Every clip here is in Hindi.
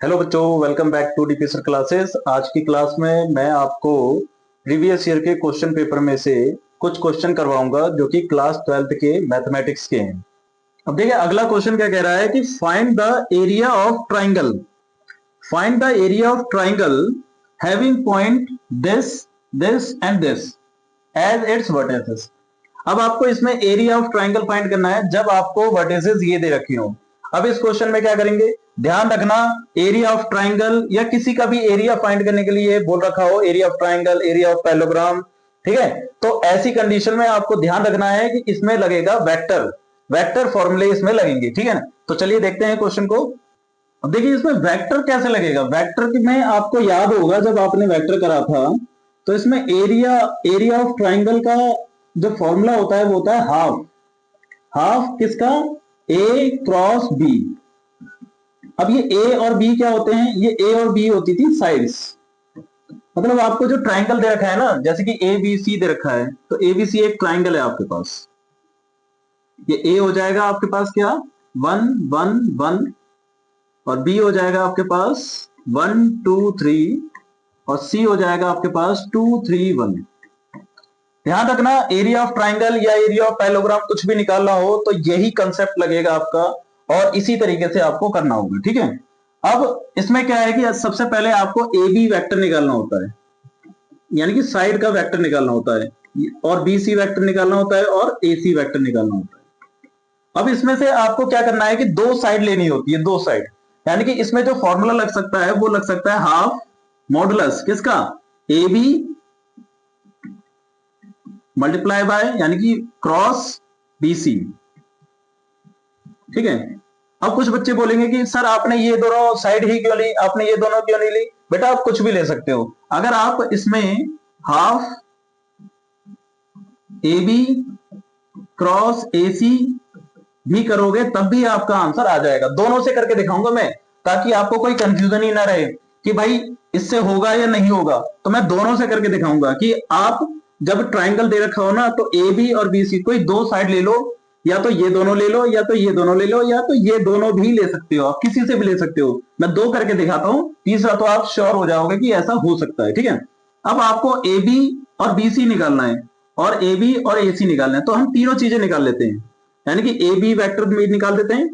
हेलो बच्चों, welcome back to DP sir classes. आज की क्लास में मैं आपको प्रीवियस ईयर के क्वेश्चन पेपर में से कुछ क्वेश्चन करवाऊंगा जो कि क्लास 12th के मैथमेटिक्स के हैं। अब देखिए अगला क्वेश्चन क्या कह रहा है कि find the area of triangle. Find the area of triangle having point this this and this as its vertices. अब आपको इसमें एरिया ऑफ ट्राइंगल फाइंड करना है जब आपको वर्टिसेस ये दे रखी हो। अब इस क्वेश्चन में क्या करेंगे, ध्यान रखना, एरिया ऑफ ट्राइंगल या किसी का भी एरिया फाइंड करने के लिए बोल रखा हो, area of triangle, area of parallelogram, ठीक है। तो ऐसी कंडीशन में आपको ध्यान रखना है कि इसमें लगेगा वेक्टर, वेक्टर फॉर्मूले इसमें लगेंगे, ठीक है ना। तो चलिए देखते हैं क्वेश्चन को। अब देखिए इसमें वेक्टर कैसे लगेगा। वेक्टर में आपको याद होगा जब आपने वेक्टर करा था तो इसमें एरिया एरिया ऑफ ट्राइंगल का जो फॉर्मूला होता है वो होता है हाफ। हाफ किसका? ए क्रॉस बी। अब ये ए और बी क्या होते हैं? ये ए और बी होती थी साइड्स। मतलब आपको जो ट्राइंगल दे रखा है ना, जैसे कि ए बी सी दे रखा है, तो ए बी सी एक ट्राइंगल है आपके पास। ये ए हो जाएगा आपके पास क्या, 1 1 1, और बी हो जाएगा आपके पास 1 2 3, और सी हो जाएगा आपके पास 2 3 1। ध्यान रखना, एरिया ऑफ ट्राइंगल या एरिया ऑफ पैरेललोग्राम कुछ भी निकालना हो तो यही कंसेप्ट लगेगा आपका, और इसी तरीके से आपको करना होगा, ठीक है। अब इसमें क्या है कि सबसे पहले आपको ए बी वेक्टर निकालना होता है, यानी कि साइड का वेक्टर निकालना होता है, और बी सी वेक्टर निकालना होता है, और ए सी वेक्टर निकालना होता है। अब इसमें से आपको क्या करना है कि दो साइड लेनी होती है, दो साइड। यानी कि इसमें जो फॉर्मूला लग सकता है वो लग सकता है हाफ मॉडुलस किसका, ए बी मल्टीप्लाई बाय यानी कि क्रॉस बीसी, ठीक है। अब कुछ बच्चे बोलेंगे कि सर आपने ये दोनों साइड ही क्यों ली, आपने ये दोनों क्यों नहीं ली। बेटा आप कुछ भी ले सकते हो। अगर आप इसमें half A B cross A C भी करोगे तब भी आपका आंसर आ जाएगा। दोनों से करके दिखाऊंगा मैं, ताकि आपको कोई कंफ्यूजन ही ना रहे कि भाई इससे होगा या नहीं होगा। तो मैं दोनों से करके दिखाऊंगा कि आप जब ट्राइंगल दे रखा हो ना तो ए बी और बी सी कोई दो साइड ले लो, या तो ये दोनों ले लो, या तो ये दोनों ले लो, या तो ये दोनों भी ले सकते हो, आप किसी से भी ले सकते हो। मैं दो करके दिखाता हूं, तीसरा तो आप श्योर हो जाओगे कि ऐसा हो सकता है, ठीक है। अब आपको ए बी और बी सी निकालना है, और ए बी और ए सी निकालना है, तो हम तीनों चीजें निकाल लेते हैं, यानी कि ए बी वैक्टर भी निकाल देते हैं।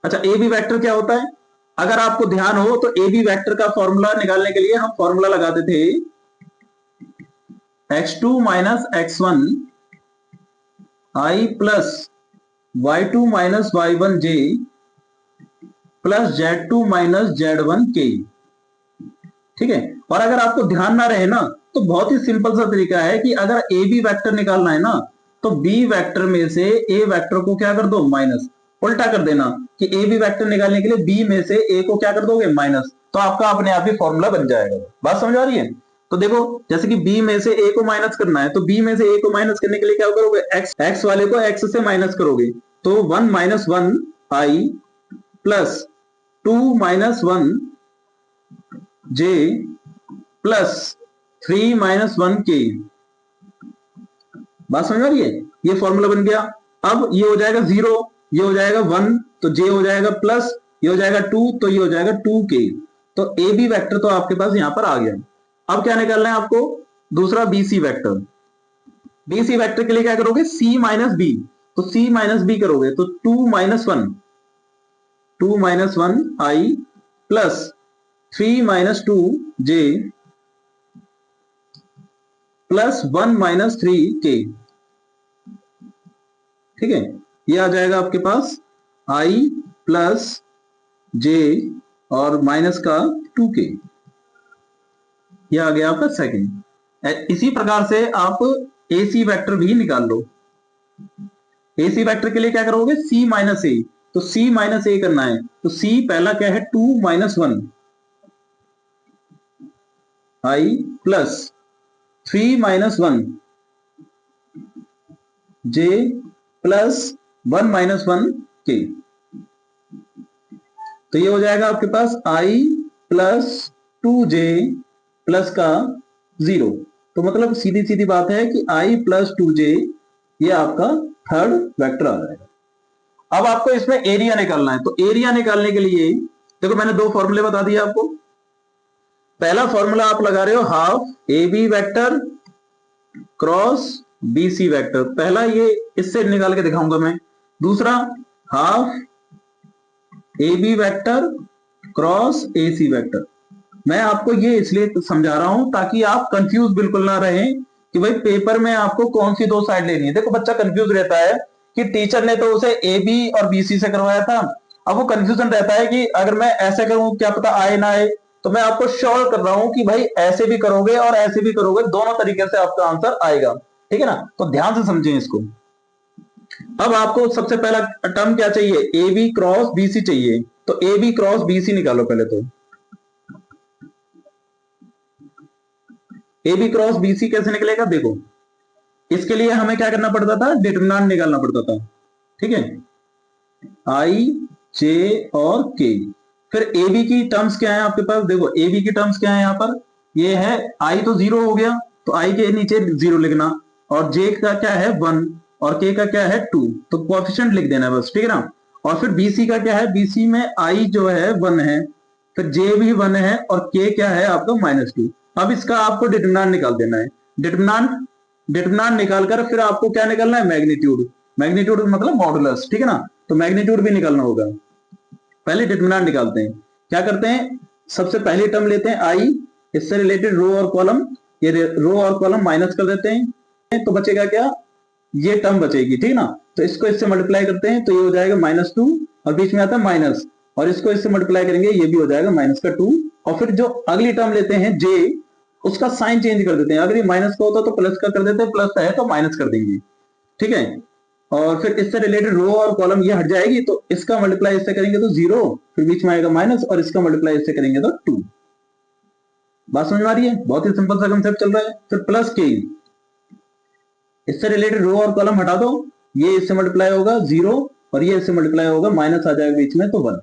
अच्छा, ए बी वैक्टर क्या होता है? अगर आपको ध्यान हो तो ए बी वैक्टर का फॉर्मूला निकालने के लिए हम फॉर्मूला लगाते थे x2 minus x1 i plus y2 minus y1 j plus z2 minus z1 k, ठीक है। और अगर आपको ध्यान ना रहे ना तो बहुत ही सिंपल सा तरीका है कि अगर ए बी वैक्टर निकालना है ना तो बी वैक्टर में से ए वैक्टर को क्या कर दो, माइनस। उल्टा कर देना कि ए बी वैक्टर निकालने के लिए बी में से ए को क्या कर दोगे, माइनस, तो आपका अपने आप ही फॉर्मूला बन जाएगा। बात समझ आ रही है? तो देखो, जैसे कि बी में से ए को माइनस करना है तो बी में से ए को माइनस करने के लिए क्या करोगे, एक्स वाले को एक्स से माइनस करोगे, तो 1 माइनस 1 आई प्लस 2 माइनस 1 जे प्लस 3 माइनस 1 के। बात समझ आ रही है? ये फॉर्मूला बन गया। अब ये हो जाएगा 0, ये हो जाएगा 1, तो जे हो जाएगा प्लस, ये हो जाएगा 2, तो ये हो जाएगा 2k। तो ए बी वैक्टर तो आपके पास यहां पर आ गया। अब क्या निकालना है आपको, दूसरा B C vector. B C vector के लिए क्या करोगे, सी माइनस बी, तो सी माइनस बी करोगे तो 2 माइनस 1 आई प्लस 3 माइनस 2 जे प्लस 1 माइनस 3k, ठीक है। ये आ जाएगा आपके पास i प्लस जे और माइनस का 2k, ये आ गया आपका सेकंड। इसी प्रकार से आप ए सी वैक्टर भी निकाल लो। ए सी वैक्टर के लिए क्या करोगे, सी माइनस ए, तो सी माइनस ए करना है, तो सी पहला क्या है, 2 माइनस 1 आई प्लस 3 माइनस 1 जे प्लस 1 माइनस 1 के। तो ये हो जाएगा आपके पास i प्लस 2j प्लस का 0। तो मतलब सीधी सीधी बात है कि i प्लस 2j ये आपका थर्ड वेक्टर आ जाएगा। अब आपको इसमें एरिया निकालना है, तो एरिया निकालने के लिए देखो मैंने दो फॉर्मूले बता दिए आपको। पहला फॉर्मूला आप लगा रहे हो half A B vector cross B C vector, पहला ये इससे निकाल के दिखाऊंगा मैं। दूसरा half A B vector cross A C vector. मैं आपको ये इसलिए समझा रहा हूं ताकि आप कंफ्यूज बिल्कुल ना रहें कि भाई पेपर में आपको कौन सी दो साइड लेनी है। देखो बच्चा कंफ्यूज रहता है कि टीचर ने तो उसे ए बी और बी सी से करवाया था, अब वो कंफ्यूजन रहता है कि अगर मैं ऐसे करूं क्या पता आए ना आए। तो मैं आपको श्योर कर रहा हूं कि भाई ऐसे भी करोगे और ऐसे भी करोगे, दोनों तरीके से आपका आंसर आएगा, ठीक है ना। तो ध्यान से समझें इसको। अब आपको सबसे पहला टर्म क्या चाहिए, A B cross B C चाहिए। तो A B cross B C निकालो पहले। तो A B cross B C कैसे निकलेगा, देखो इसके लिए हमें क्या करना पड़ता था, डिटरमिनेंट निकालना पड़ता था, ठीक है। आई जे और के। फिर ए बी की टर्म्स क्या है आपके पास, देखो ए बी की टर्म्स क्या है यहाँ पर, ये है आई तो जीरो हो गया, तो आई के नीचे जीरो लिखना, और जे का क्या है वन, और के का क्या है टू, तो कोएफिशिएंट लिख देना बस, ठीक है ना। और फिर बीसी का क्या है, बीसी में आई जो है वन है, फिर जे भी वन है, और के क्या है आपका -2। अब इसका आपको डिटरमिनेंट निकाल देना है। डिटरमिनेंट डिटरमिनेंट निकालकर फिर आपको क्या निकालना है, मैग्नीट्यूड। मैग्नीट्यूड मतलब मॉडुलस, ठीक है ना। तो मैग्नीट्यूड भी निकालना होगा। पहले डिटरमिनेंट निकालते हैं। क्या करते हैं, सबसे पहली टर्म लेते हैं आई, इससे रिलेटेड रो और कॉलम, ये रो और कॉलम माइनस कर देते हैं, तो बचेगा क्या, ये टर्म बचेगी, ठीक ना। तो इसको इससे मल्टीप्लाई करते हैं, तो ये हो जाएगा -2, और बीच में आता है माइनस, और इसको इससे मल्टीप्लाई करेंगे, ये भी हो जाएगा -2। और फिर जो अगली टर्म लेते हैं जे, उसका साइन चेंज कर देते हैं, अगर ये माइनस का होता तो प्लस का कर देते हैं, प्लस है तो माइनस कर देंगे, ठीक है। और फिर इससे रिलेटेड रो और कॉलम ये हट जाएगी, तो इसका मल्टीप्लाई इससे करेंगे तो 0, फिर बीच में आएगा माइनस, और इसका मल्टीप्लाई इससे करेंगे तो 2। बात समझ में आ रही है, बहुत ही सिंपल सा कंसेप्ट चल रहा है। फिर प्लस के, इससे रिलेटेड रो और कॉलम हटा दो, ये इससे मल्टीप्लाई होगा 0, और ये इससे मल्टीप्लाई होगा, माइनस आ जाएगा बीच में तो 1।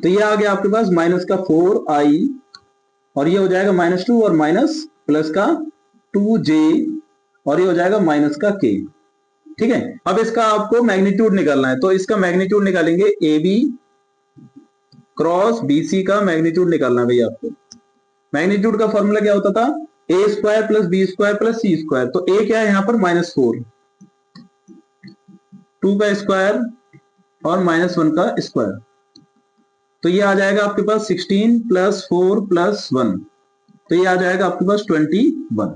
तो ये आ गया आपके पास माइनस का 4i, और ये हो जाएगा -2, और माइनस प्लस का 2j, और ये हो जाएगा माइनस का k, ठीक है। अब इसका आपको मैग्नीट्यूड निकालना है, तो इसका मैग्नीट्यूड निकालेंगे, A B cross B C का मैग्नीट्यूड निकालना है भैया आपको। मैग्नीट्यूड का फॉर्मूला क्या होता था, A square plus B square plus C square. तो ए क्या है यहाँ पर -4, 2 का स्क्वायर और -1 का स्क्वायर, तो ये आ जाएगा आपके पास 16 + 4 + 1, तो ये आ जाएगा आपके पास 21,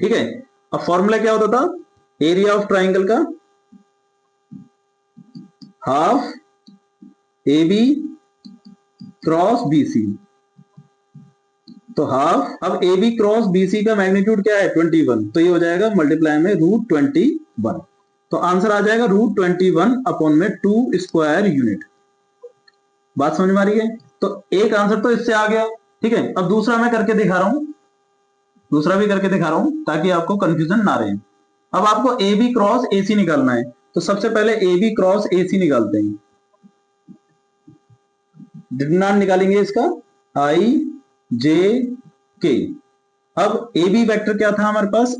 ठीक है। अब फॉर्मूला क्या होता था, एरिया ऑफ ट्राइंगल का half A B cross B C, तो हाफ, अब A B cross B C का मैग्नीट्यूड क्या है 21, तो ये हो जाएगा मल्टीप्लाई में √21, तो आंसर आ जाएगा √21/2 स्क्वायर यूनिट। बात समझ में आ रही है, तो एक आंसर तो इससे आ गया, ठीक है। अब दूसरा मैं करके दिखा रहा हूं, दूसरा भी करके दिखा रहा हूं ताकि आपको कंफ्यूजन ना रहे। अब आपको ए बी क्रॉस ए सी निकालना है, तो सबसे पहले ए बी क्रॉस ए सी निकालते हैं। डिटरमिनेंट निकालेंगे इसका आई जे के। अब ए बी वेक्टर क्या था हमारे पास,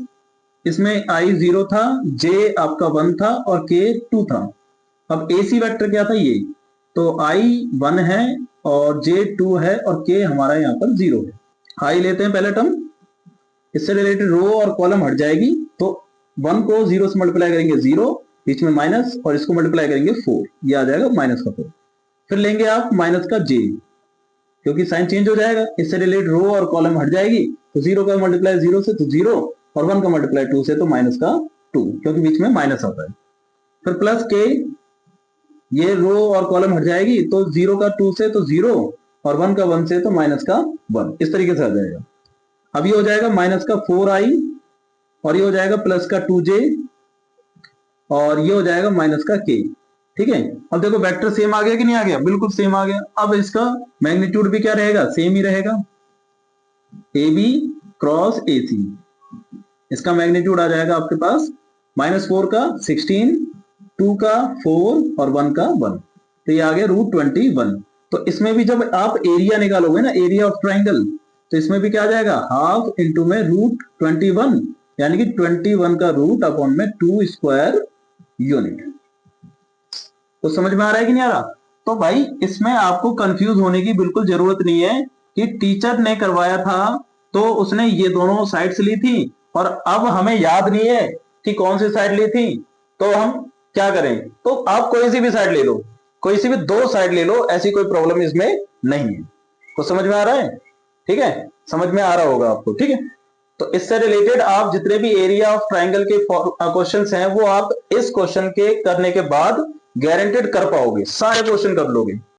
इसमें आई 0 था, जे आपका 1 था, और के 2 था। अब ए सी वेक्टर क्या था, ये तो आई 1 है और जे 2 है, और के हमारा यहाँ पर 0 है। आई लेते हैं पहले टर्म, इससे रिलेटेड रो और कॉलम हट जाएगी, तो 1 को 0 से मल्टीप्लाई करेंगे 0, बीच में माइनस, और इसको मल्टीप्लाई करेंगे 4, ये आ जाएगा -4। फिर लेंगे आप माइनस का जे, क्योंकि साइन चेंज हो जाएगा, इससे रिलेटेड रो और कॉलम हट जाएगी, तो 0 का मल्टीप्लाई 0 से तो 0, और 1 का मल्टीप्लाई 2 से तो -2, क्योंकि बीच में माइनस आता है। फिर प्लस के, ये रो और कॉलम हट जाएगी, तो 0 का 2 से तो 0, और 1 का 1 से तो -1, इस तरीके से आ जाएगा। अब ये हो जाएगा माइनस का 4i, और ये हो जाएगा प्लस का 2j, और ये हो जाएगा माइनस का k, ठीक है। अब देखो वेक्टर सेम आ गया कि नहीं आ गया, बिल्कुल सेम आ गया। अब इसका मैग्नीट्यूड भी क्या रहेगा, सेम ही रहेगा, ए बी क्रॉस ए सी। इसका मैग्नीट्यूड आ जाएगा आपके पास -4 का 16, 2 का 4, और 1 का 1, तो ये आ गया √21। तो इसमें भी जब आप एरिया निकालोगे ना, एरिया ऑफ ट्राइंगल, तो इसमें भी क्या आ जाएगा, हाफ इंटू में √21, यानी कि 21 का रूट अपॉन में 2 स्क्वायर यूनिट। तो समझ में आ रहा है कि नहीं आ रहा। तो भाई इसमें आपको कंफ्यूज होने की बिल्कुल जरूरत नहीं है कि टीचर ने करवाया था तो उसने ये दोनों साइड्स ली थी और अब हमें याद नहीं है कि कौन सी साइड ली थी, तो हम क्या करें? तो आप कोई सी भी साइड ले लो, कोई सी भी दो साइड ले लो, ऐसी कोई प्रॉब्लम इसमें नहीं है। तो समझ में आ रहा है? ठीक है, समझ में आ रहा होगा आपको। ठीक है, तो इससे रिलेटेड आप जितने भी एरिया ऑफ ट्राइंगल के क्वेश्चंस हैं वो आप इस क्वेश्चन के करने के बाद गारंटेड कर पाओगे, सारे क्वेश्चन कर लोगे।